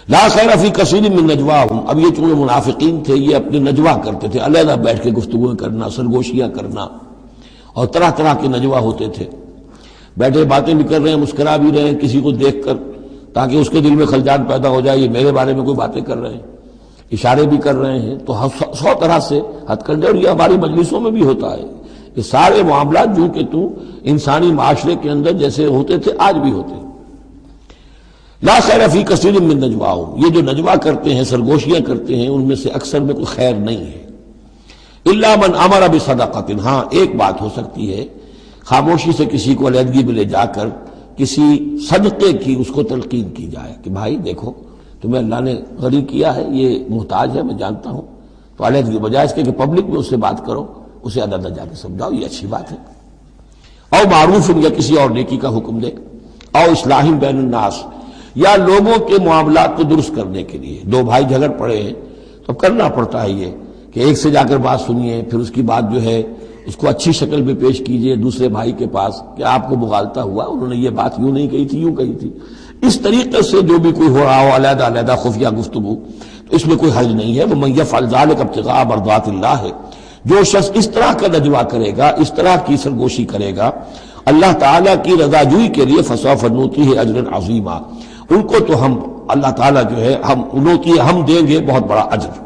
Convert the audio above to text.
لا خیر فی کثیر من نجواہم، اب یہ چونکہ منافقین تھے یہ اپنے نجوا کرتے تھے، علیحدہ بیٹھ کے گفتگویں کرنا، سرگوشیاں کرنا، اور طرح طرح کے نجوا ہوتے تھے، بیٹھے باتیں بھی کر رہے ہیں، مسکرا بھی رہے ہیں کسی کو دیکھ کر تاکہ اس کے دل میں خلجان پیدا ہو جائے، یہ میرے بارے میں کوئی باتیں کر رہے ہیں، اشارے بھی کر رہے ہیں، تو 100 طرح سے ہتھ کنڈے، اور یہ ہماری مجلسوں میں بھی ہوتا ہے، یہ سارے معاملات جو کہ انسانی معاشرے کے اندر جیسے ہوتے تھے آج بھی ہوتے ہیں۔ لا خیر فی کثیر من نجواہم، یہ جو نجوا کرتے ہیں، سرگوشیاں کرتے ہیں، ان میں سے اکثر میں کوئی خیر نہیں ہے۔ الا من امر بصدقۃ، ہاں ایک بات ہو سکتی ہے، خاموشی سے کسی کو علیحدگی میں لے جا کر کسی صدقے کی اس کو تلقین کی جائے کہ بھائی دیکھو تمہیں اللہ نے غنی کیا ہے، یہ محتاج ہے میں جانتا ہوں، تو علیحدگی بجائے اس کے کہ پبلک میں اس سے بات کرو، اسے علیحدہ جا کے سمجھاؤ، یہ اچھی بات ہے۔ او معروف، یا کسی اور نیکی کا حکم دے، او اصلاح بین الناس، یا لوگوں کے معاملات کو درست کرنے کے لیے، دو بھائی جھگڑ پڑے ہیں تو کرنا پڑتا ہے یہ کہ ایک سے جا کر بات سنیے، پھر اس کی بات جو ہے اس کو اچھی شکل میں پیش کیجئے دوسرے بھائی کے پاس کہ آپ کو مغالطہ ہوا، انہوں نے یہ بات یوں نہیں کہی تھی یوں کہی تھی، اس طریقے سے جو بھی کوئی ہو رہا ہو علیحدہ علیحدہ خفیہ گفتگو، تو اس میں کوئی حرج نہیں ہے۔ وَمَن يَفْعَلْ ذَلِكَ ابْتِغَاءَ مَرْضَاتِ اللَّهِ، جو شخص اس طرح کا نجوا کرے گا، اس طرح کی سرگوشی کرے گا اللہ تعالیٰ کی رضا جوئی کے لیے، فَسَوْفَ نُؤْتِيهِ أَجْرًا عَظِيمًا، ان کو تو ہم اللہ تعالیٰ جو ہے ہم دیں گے بہت بڑا اجر۔